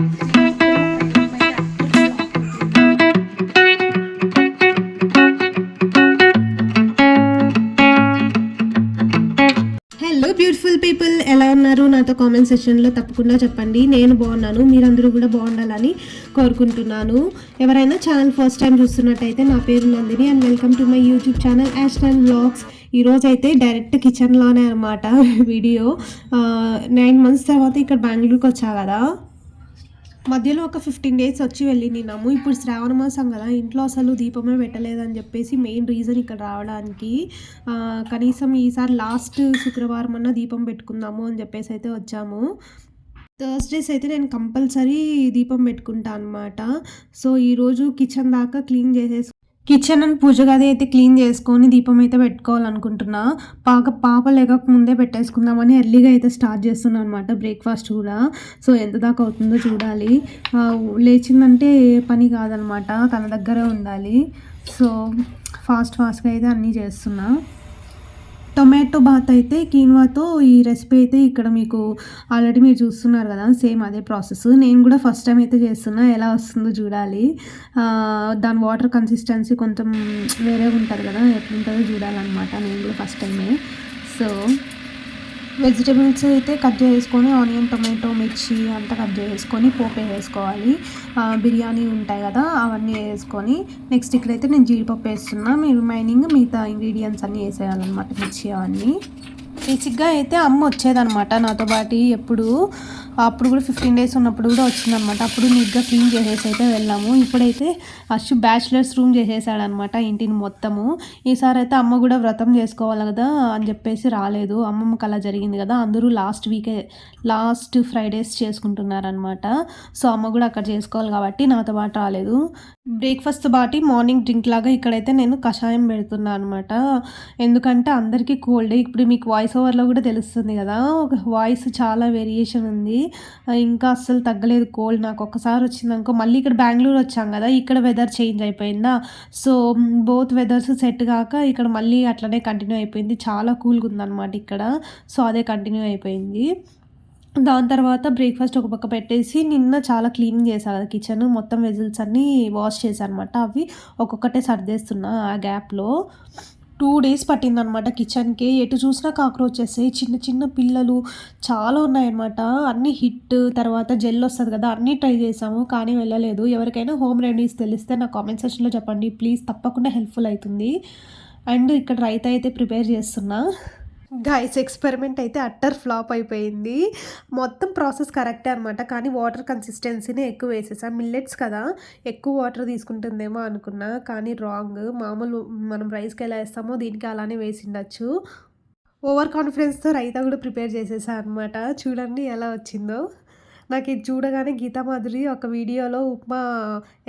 Hello beautiful people, ఎలా ఉన్నారు? నాతో కామెంట్ సెక్షన్లో తప్పకుండా చెప్పండి. నేను బాగున్నాను, మీరందరూ కూడా బాగుండాలని కోరుకుంటున్నాను. ఎవరైనా ఛానల్ ఫస్ట్ టైం చూస్తున్నట్టయితే నా పేరు Nandini and welcome to my YouTube channel Aston vlogs. ఈరోజు అయితే డైరెక్ట్ కిచెన్లోనే అనమాట వీడియో. 9 months తర్వాత ఇక్కడ బెంగళూరుకి వచ్చా కదా, మధ్యలో ఒక 15 days వచ్చి వెళ్ళినాము. ఇప్పుడు శ్రావణ మాసం కదా, ఇంట్లో అసలు దీపమే పెట్టలేదని చెప్పేసి మెయిన్ రీజన్ ఇక్కడ రావడానికి. కనీసం ఈసారి లాస్ట్ శుక్రవారం అన్న దీపం పెట్టుకుందాము అని చెప్పేసి అయితే వచ్చాము. థర్స్డేస్ అయితే నేను కంపల్సరీ దీపం పెట్టుకుంటాను అనమాట. సో ఈరోజు కిచెన్ దాకా క్లీన్ కిచెన్ అండ్ పూజ గది అయితే క్లీన్ చేసుకొని దీపం అయితే పెట్టుకోవాలనుకుంటున్నా. పాప లేక ముందే పెట్టేసుకుందామని ఎర్లీగా అయితే స్టార్ట్ చేస్తున్నాను అనమాట. బ్రేక్ఫాస్ట్ కూడా సో ఎంత దాకా అవుతుందో చూడాలి. లేచిందంటే ఏ పని కాదనమాట, తన దగ్గరే ఉండాలి. సో ఫాస్ట్గా అయితే అన్నీ చేస్తున్నా. టొమాటో బాత్ అయితే కీన్వాతో ఈ రెసిపీ అయితే ఇక్కడ మీకు ఆల్రెడీ మీరు చూస్తున్నారు కదా, సేమ్ అదే ప్రాసెస్. నేను కూడా ఫస్ట్ టైం అయితే చేస్తున్నా, ఎలా వస్తుందో చూడాలి. దాని వాటర్ కన్సిస్టెన్సీ కొంచెం వేరే ఉంటుంది కదా, ఎట్లుంటుందో చూడాలన్నమాట. నేను కూడా ఫస్ట్ టైమే. సో వెజిటేబుల్స్ అయితే కట్ చేసుకొని ఆనియన్, టొమాటో, మిర్చి అంతా కట్ చేసుకొని పోపు వేసుకోవాలి. బిర్యానీ ఉంటాయి కదా, అవన్నీ వేసుకొని నెక్స్ట్ ఇక్కడైతే నేను జీడిపప్పు వేస్తున్నా. మీరు రిమైనింగ్ మిగతా ఇంగ్రీడియంట్స్ అన్నీ వేసేయాలన్నమాట, మిర్చి అవన్నీ. బేసిక్గా అయితే అమ్మ వచ్చేదనమాట నాతో పాటు ఎప్పుడు. అప్పుడు కూడా 15 days ఉన్నప్పుడు కూడా వచ్చిందనమాట. అప్పుడు నీట్గా క్లీన్ చేసేసి అయితే వెళ్ళాము. ఇప్పుడైతే అచ్చు బ్యాచిలర్స్ రూమ్ చేసేసాడనమాట ఇంటిని మొత్తము. ఈసారి అయితే అమ్మ కూడా వ్రతం చేసుకోవాలి కదా అని చెప్పేసి రాలేదు. అమ్మమ్మకి అలా జరిగింది కదా, అందరూ లాస్ట్ Fridays చేసుకుంటున్నారనమాట. సో అమ్మ కూడా అక్కడ చేసుకోవాలి కాబట్టి నాతో పాటు రాలేదు. బ్రేక్ఫాస్ట్ బాటి మార్నింగ్ డ్రింక్ లాగా ఇక్కడైతే నేను కషాయం పెడుతున్నాను అనమాట. ఎందుకంటే అందరికీ కోల్డ్. ఇప్పుడు మీకు వాయిస్ ఓవర్లో కూడా తెలుస్తుంది కదా, వాయిస్ చాలా వేరియేషన్ ఉంది. ఇంకా అస్సలు తగ్గలేదు కోల్డ్. నాకు ఒక్కసారి వచ్చిందనుకో, మళ్ళీ ఇక్కడ బెంగళూరు వచ్చాం కదా, ఇక్కడ వెదర్ చేంజ్ అయిపోయిందా. సో బోత్ వెదర్స్ సెట్ కాక ఇక్కడ మళ్ళీ అట్లనే కంటిన్యూ అయిపోయింది. చాలా కూల్గా ఉందన్నమాట ఇక్కడ. సో అదే కంటిన్యూ అయిపోయింది. దాని తర్వాత బ్రేక్ఫాస్ట్ ఒక పక్క పెట్టేసి నిన్న చాలా క్లీనింగ్ చేశాను కదా కిచెన్ మొత్తం, వెజిల్స్ అన్నీ వాష్ చేశాను అనమాట. అవి ఒక్కొక్కటే సర్దేస్తున్నా. ఆ గ్యాప్లో 2 days పట్టిందనమాట కిచెన్కి. ఎటు చూసినా కాక్రోచెస్, చిన్న చిన్న పిల్లలు చాలా ఉన్నాయన్నమాట. అన్నీ హిట్ తర్వాత జెల్ వస్తుంది కదా, అన్నీ ట్రై చేసాము కానీ వెళ్ళలేదు. ఎవరికైనా హోమ్ రెమెడీస్ తెలిస్తే నా కామెంట్ సెక్షన్లో చెప్పండి ప్లీజ్, తప్పకుండా హెల్ప్ఫుల్ అవుతుంది. అండ్ ఇక్కడ రైతా అయితే ప్రిపేర్ చేస్తున్నా. గైస్ ఎక్స్పెరిమెంట్ అయితే అట్టర్ ఫ్లాప్ అయిపోయింది. మొత్తం ప్రాసెస్ కరెక్టే అనమాట, కానీ వాటర్ కన్సిస్టెన్సీనే ఎక్కువ వేసేసాం. మిల్లెట్స్ కదా, ఎక్కువ వాటర్ తీసుకుంటుందేమో అనుకున్నా, కానీ రాంగ్. మామూలు మనం రైస్కి ఎలా వేస్తామో దీనికి అలానే వేసిండొచ్చు. ఓవర్ కాన్ఫిడెన్స్తో రైతా కూడా ప్రిపేర్ చేసేసా అనమాట. చూడండి ఎలా వచ్చిందో. నాకు ఇది చూడగానే గీతా మాధురి ఒక వీడియోలో ఉప్మా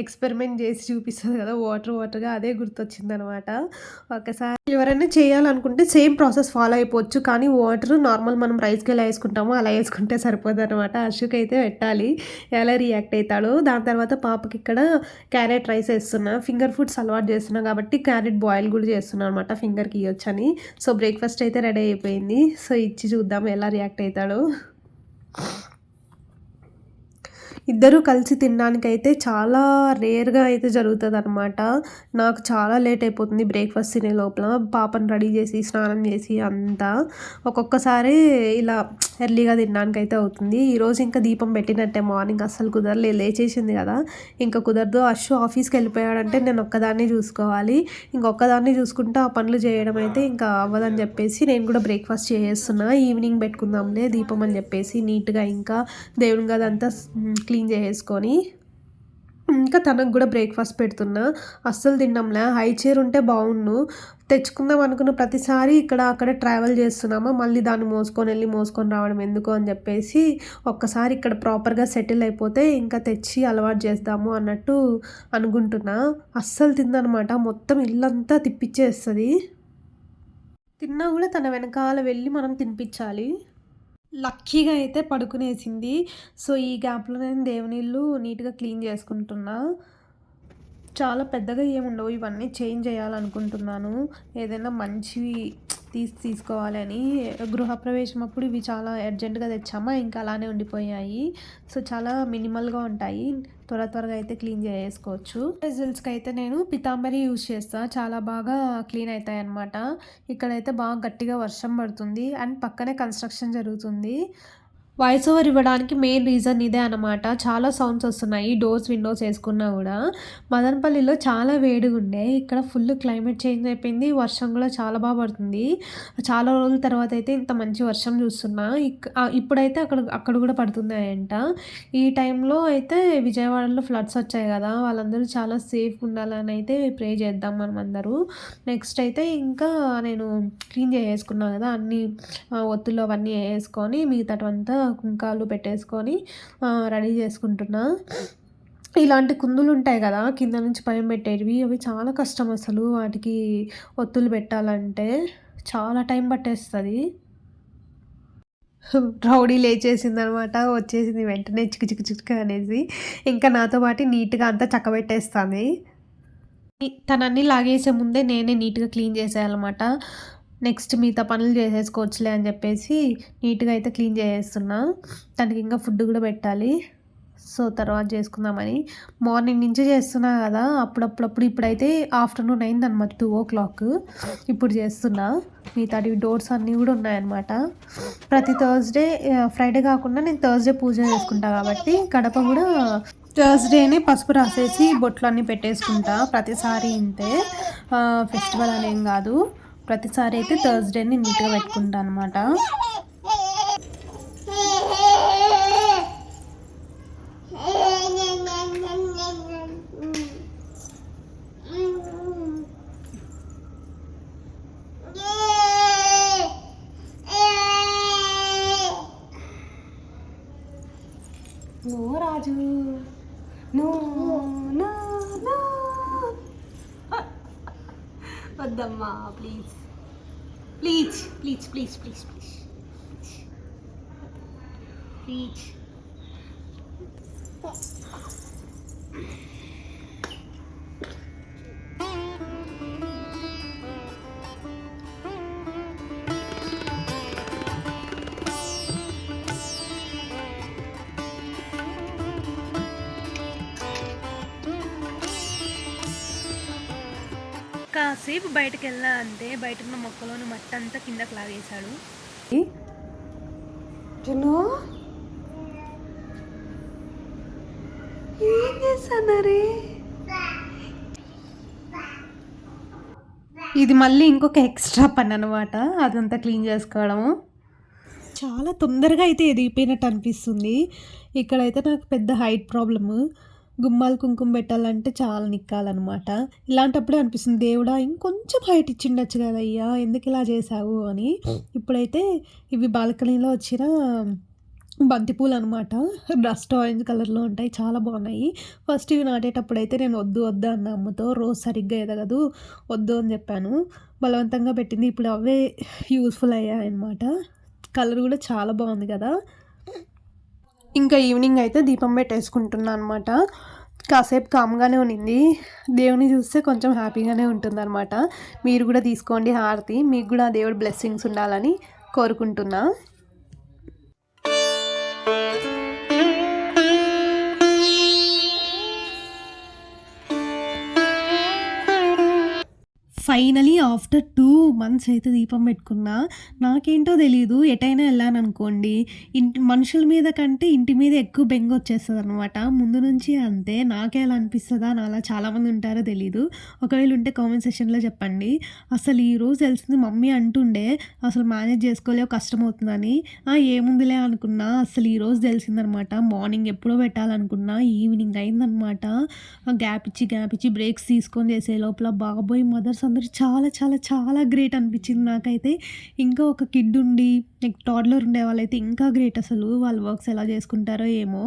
ఎక్స్పెరిమెంట్ చేసి చూపిస్తుంది కదా, వాటర్గా, అదే గుర్తొచ్చిందనమాట. ఒకసారి ఎవరైనా చేయాలనుకుంటే సేమ్ ప్రాసెస్ ఫాలో అయిపోవచ్చు, కానీ వాటర్ నార్మల్ మనం రైస్కి ఎలా వేసుకుంటామో అలా వేసుకుంటే సరిపోదు అనమాట. అశుక్ అయితే పెట్టాలి, ఎలా రియాక్ట్ అవుతాడో. దాని తర్వాత పాపకి ఇక్కడ క్యారెట్ రైస్ వేస్తున్నా. ఫింగర్ ఫుడ్స్ అలవాటు చేస్తున్నా కాబట్టి క్యారెట్ బాయిల్ కూడా చేస్తున్నా అనమాట, ఫింగర్కి ఇవ్వచ్చని. సో బ్రేక్ఫాస్ట్ అయితే రెడీ అయిపోయింది. సో ఇచ్చి చూద్దాం ఎలా రియాక్ట్ అవుతాడో. ఇద్దరూ కలిసి తినడానికైతే చాలా రేర్గా అయితే జరుగుతుంది అనమాట. నాకు చాలా లేట్ అయిపోతుంది బ్రేక్ఫాస్ట్ తినే లోపల, పాపను రెడీ చేసి స్నానం చేసి అంతా. ఒక్కొక్కసారి ఇలా ఎర్లీగా తినడానికైతే అవుతుంది. ఈరోజు ఇంకా దీపం పెట్టినట్టే, మార్నింగ్ అస్సలు కుదరలేదు, లేచేసింది కదా, ఇంకా కుదరదు. అశ్వ ఆఫీస్కి వెళ్ళిపోయాడంటే నేను ఒక్కదాన్ని చూసుకోవాలి. ఇంకొక్కదాన్ని చూసుకుంటూ ఆ పనులు చేయడం అయితే ఇంకా అవ్వదని చెప్పేసి నేను కూడా బ్రేక్ఫాస్ట్ చేసేస్తున్నా. ఈవినింగ్ పెట్టుకుందాంలే దీపం అని చెప్పేసి నీట్గా ఇంకా దేవుని గదంతా క్లీన్ చేసేసుకొని ఇంకా తనకు కూడా బ్రేక్ఫాస్ట్ పెడుతున్నా. అస్సలు తిన్నాంలే, హై చైర్ ఉంటే బాగుండు. తెచ్చుకుందాం అనుకున్న ప్రతిసారి ఇక్కడ అక్కడ ట్రావెల్ చేస్తున్నామా, మళ్ళీ దాన్ని మోసుకొని రావడం ఎందుకు అని చెప్పేసి ఒక్కసారి ఇక్కడ ప్రాపర్గా సెటిల్ అయిపోతే ఇంకా తెచ్చి అలవాటు చేద్దాము అన్నట్టు అనుకుంటున్నా. అస్సలు తిందనమాట, మొత్తం ఇల్లంతా తిప్పిచ్చేస్తుంది. తిన్నా కూడా తన వెనకాల వెళ్ళి మనం తినిపించాలి. లక్కీగా అయితే పడుకునేసింది. సో ఈ గ్యాప్లో నేను దేవునిళ్ళు నీట్గా క్లీన్ చేసుకుంటున్నా. చాలా పెద్దగా ఏముండవు, ఇవన్నీ చేంజ్ చేయాలనుకుంటున్నాను. ఏదైనా మంచివి తీసుకోవాలని. గృహప్రవేశం అప్పుడు ఇవి చాలా అర్జెంటుగా తెచ్చామా, ఇంకా అలానే ఉండిపోయాయి. సో చాలా మినిమల్గా ఉంటాయి, త్వరగా అయితే క్లీన్ చేసుకోవచ్చు. రిజల్ట్స్కి అయితే నేను పితాంబరి యూజ్ చేస్తాను, చాలా బాగా క్లీన్ అవుతాయి అన్నమాట. ఇక్కడైతే బాగా గట్టిగా వర్షం పడుతుంది అండ్ పక్కనే కన్స్ట్రక్షన్ జరుగుతుంది. వాయిస్ ఓవర్ ఇవ్వడానికి మెయిన్ రీజన్ ఇదే అనమాట. చాలా సౌండ్స్ వస్తున్నాయి డోర్స్ విండోస్ వేసుకున్నా కూడా. మదనపల్లిలో చాలా వేడిగా ఉండే, ఇక్కడ ఫుల్ క్లైమేట్ చేంజ్ అయిపోయింది, వర్షం కూడా చాలా బాగా పడుతుంది. చాలా రోజుల తర్వాత అయితే ఇంత మంచి వర్షం చూస్తున్నా. ఇప్పుడైతే అక్కడ కూడా పడుతున్నాయంట. ఈ టైంలో అయితే విజయవాడలో ఫ్లడ్స్ వచ్చాయి కదా, వాళ్ళందరూ చాలా సేఫ్గా ఉండాలని అయితే ప్రే చేద్దాం మనం అందరూ. నెక్స్ట్ అయితే ఇంకా నేను క్లీన్ చేసుకున్నాను కదా, అన్ని ఒత్తులు అవన్నీ వేసుకొని మిగతాటంతా కుంకాలు పెట్టేసుకొని రెడీ చేసుకుంటున్నా. ఇలాంటి కుందులు ఉంటాయి కదా కింద నుంచి పైన పెట్టేవి, అవి చాలా కష్టం అసలు. వాటికి ఒత్తులు పెట్టాలంటే చాలా టైం పట్టేస్తుంది. రౌడీ లేచేసిందనమాట, వచ్చేసింది వెంటనే చిక్కు అనేసి. ఇంకా నాతో పాటు నీట్గా అంతా చక్కబెట్టేస్తుంది. తనన్నీ లాగేసే ముందే నేనే నీట్గా క్లీన్ చేసేయాలన్నమాట. నెక్స్ట్ మిగతా పనులు చేసేసుకోవచ్చులే అని చెప్పేసి నీట్గా అయితే క్లీన్ చేసేస్తున్నా. తనకి ఇంకా ఫుడ్ కూడా పెట్టాలి, సో తర్వాత చేసుకుందామని. మార్నింగ్ నుంచి చేస్తున్నా కదా, అప్పుడప్పుడు. ఇప్పుడైతే ఆఫ్టర్నూన్ అయిందనమాట, 2 o'clock. ఇప్పుడు చేస్తున్నా. మిగతావి డోర్స్ అన్నీ కూడా ఉన్నాయన్నమాట. ప్రతి థర్స్డే, ఫ్రైడే కాకుండా నేను థర్స్డే పూజ చేసుకుంటా కాబట్టి గడప కూడా థర్స్డేనే పసుపు రాసేసి బొట్లు అన్నీ పెట్టేసుకుంటా. ప్రతిసారి ఇంతే, ఫెస్టివల్ అనేం కాదు. ప్రతిసారి అయితే థర్స్డేని నీట్గా పెట్టుకుంటా అనమాట. నో రాజు, నో నో నో, వద్దమ్మా please please please please please please please. కాసేపు బయటకు వెళ్ళా అంతే, బయట ఉన్న మొక్కలోని మట్టి అంతా కిందకి లాగేశాడు. జును ఏం చేస్తానరే, ఇది మళ్ళీ ఇంకొక ఎక్స్ట్రా పని అనమాట, అదంతా క్లీన్ చేసుకోవడము. చాలా తొందరగా అయితే ఎదిగిపోయినట్టు అనిపిస్తుంది. ఇక్కడైతే నాకు పెద్ద హైట్ ప్రాబ్లము, గుమ్మాలు కుంకుమ పెట్టాలంటే చాలా నిక్కాలన్నమాట. ఇలాంటప్పుడే అనిపిస్తుంది, దేవుడా ఇంకొంచెం హైట్ ఇచ్చిండొచ్చు కదా అయ్యా, ఎందుకు ఇలా చేసావు అని. ఇప్పుడైతే ఇవి బాల్కనీలో వచ్చిన బంతిపూలు అనమాట, డస్ట్ ఆరెంజ్ కలర్లో ఉంటాయి, చాలా బాగున్నాయి. ఫస్ట్ ఇవి నాటేటప్పుడు అయితే నేను వద్దు అన్న అమ్మతో, రోజు సరిగ్గా ఎదగదు వద్దు అని చెప్పాను. బలవంతంగా పెట్టింది, ఇప్పుడు అవే యూస్ఫుల్ అయ్యాయి అనమాట. కలర్ కూడా చాలా బాగుంది కదా. ఇంకా ఈవినింగ్ అయితే దీపం పెట్టేసుకుంటున్నాను అనమాట. కాసేపు కామ్గానే ఉన్నింది, దేవుని చూస్తే కొంచెం హ్యాపీగానే ఉంటుందన్నమాట. మీరు కూడా తీసుకోండి హారతి, మీకు కూడా దేవుడి బ్లెస్సింగ్స్ ఉండాలని కోరుకుంటున్నా. ఫైనలీ ఆఫ్టర్ 2 months అయితే దీపం పెట్టుకున్నా. నాకేంటో తెలీదు, ఎటైనా వెళ్ళాను అనుకోండి మనుషుల మీద కంటే ఇంటి మీద ఎక్కువ బెంగ వచ్చేస్తుంది అనమాట. ముందు నుంచి అంతే, నాకే అలా అనిపిస్తుందా, నాలా చాలామంది ఉంటారో తెలీదు. ఒకవేళ ఉంటే కామెంట్ సెక్షన్లో చెప్పండి. అసలు ఈరోజు తెలిసింది, మమ్మీ అంటుండే అసలు మేనేజ్ చేసుకోలేవు కష్టమవుతుందని. ఏముందిలే అనుకున్నా, అసలు ఈరోజు తెలిసిందనమాట. మార్నింగ్ ఎప్పుడో పెట్టాలనుకున్నా, ఈవినింగ్ అయిందనమాట. గ్యాప్ ఇచ్చి బ్రేక్స్ తీసుకొని చేసే లోపల బాబోయ్, మదర్స్ అందరూ చాలా చాలా చాలా గ్రేట్ అనిపించింది నాకైతే. ఇంకా ఒక కిడ్ ఉండి టాడ్లర్ ఉండే వాళ్ళైతే ఇంకా గ్రేట్, అసలు వాళ్ళ వర్క్స్ ఎలా చేసుకుంటారో ఏమో.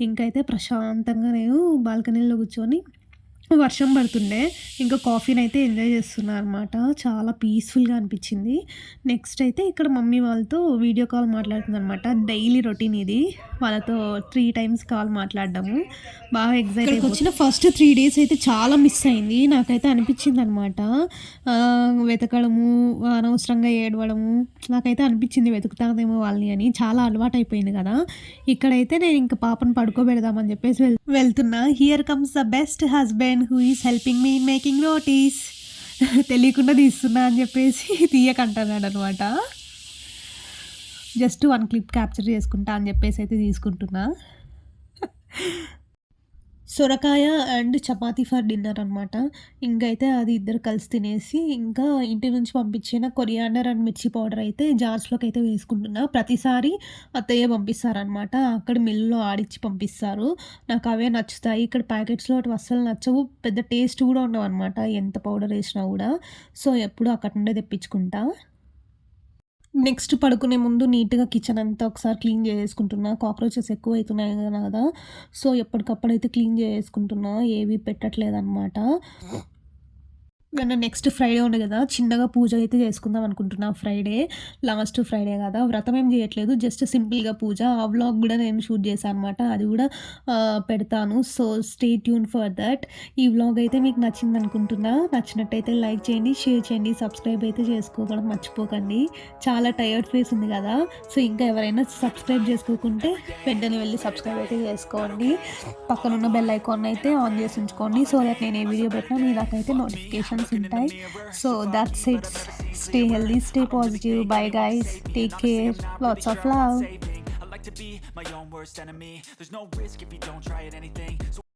ఇంకైతే ప్రశాంతంగా నేను బాల్కనీలో కూర్చొని వర్షం పడుతుండే ఇంకా కాఫీని అయితే ఎంజాయ్ చేస్తున్నా అనమాట. చాలా పీస్ఫుల్గా అనిపించింది. నెక్స్ట్ అయితే ఇక్కడ మమ్మీ వాళ్ళతో వీడియో కాల్ మాట్లాడుతుందనమాట. డైలీ రొటీన్ ఇది. వాళ్ళతో 3 టైమ్స్ కాల్ మాట్లాడడము. బాగా ఎగ్జైట్ వచ్చిన ఫస్ట్ 3 డేస్ అయితే చాలా మిస్ అయింది. నాకైతే అనిపించింది అనమాట, వెతకడము, అనవసరంగా ఏడవడము. నాకైతే అనిపించింది వెతుకుతాదేమో వాళ్ళని అని. చాలా అలవాటు అయిపోయింది కదా. ఇక్కడైతే నేను ఇంకా పాపను పడుకోబెడదామని చెప్పేసి వెళ్తున్నా. Here comes the best husband who is helping me in making notice. తెలియకుండా తీస్తున్నా అని చెప్పేసి తీయకంటున్నాడు అనమాట. జస్ట్ 1 క్లిప్ క్యాప్చర్ చేసుకుంటా అని చెప్పేసి అయితే తీసుకుంటున్నా. సొరకాయ అండ్ చపాతీ ఫర్ డిన్నర్ అనమాట. ఇంకైతే అది ఇద్దరు కలిసి తినేసి ఇంకా ఇంటి నుంచి పంపించిన కొరియాండర్ అండ్ మిర్చి పౌడర్ అయితే జార్స్లోకి అయితే వేసుకుంటున్నా. ప్రతిసారి అత్తయ్య పంపిస్తారనమాట. అక్కడ మిల్లులో ఆడిచ్చి పంపిస్తారు. నాకు అవే నచ్చుతాయి. ఇక్కడ ప్యాకెట్స్లో అస్సలు నచ్చవు. పెద్ద టేస్ట్ కూడా ఉండవు అనమాట, ఎంత పౌడర్ వేసినా కూడా. సో ఎప్పుడు అక్కడ నుండే తెప్పించుకుంటా. నెక్స్ట్ పడుకునే ముందు నీట్‌గా కిచెన్ అంతా ఒకసారి క్లీన్ చేసేసుకుంటున్నా. కాక్రోచెస్ ఎక్కువ అవుతున్నాయి కదా. సో ఎప్పటికప్పుడైతే క్లీన్ చేసేసుకుంటున్నా. ఏవి పెట్టట్లేదనమాట. నెక్స్ట్ ఫ్రైడే ఉంది కదా, చిన్నగా పూజ అయితే చేసుకుందాం అనుకుంటున్నా. లాస్ట్ ఫ్రైడే కదా. వ్రతం ఏం చేయట్లేదు, జస్ట్ సింపుల్గా పూజ. ఆ వ్లాగ్ కూడా నేను షూట్ చేశాను అనమాట. అది కూడా పెడతాను. So stay tune for that. ఈ వ్లాగ్ అయితే మీకు నచ్చింది అనుకుంటున్నా. నచ్చినట్టయితే లైక్ చేయండి, షేర్ చేయండి, సబ్స్క్రైబ్ అయితే చేసుకోవడం మర్చిపోకండి. చాలా టైర్డ్ ఫేస్ ఉంది కదా. సో ఇంకా ఎవరైనా సబ్స్క్రైబ్ చేసుకోకుంటే వెంటనే వెళ్ళి సబ్స్క్రైబ్ అయితే చేసుకోండి. పక్కనున్న బెల్ ఐకాన్ అయితే ఆన్ చేసి ఉంచుకోండి. సో దట్ నేను ఏ వీడియో పెట్టినా మీ దాకైతే నోటిఫికేషన్ ఉంటాయి. So that's it. Stay healthy, stay positive. Bye guys, take care, lots of love. I like to be my own worst enemy. There's no risk if you don't try at anything. So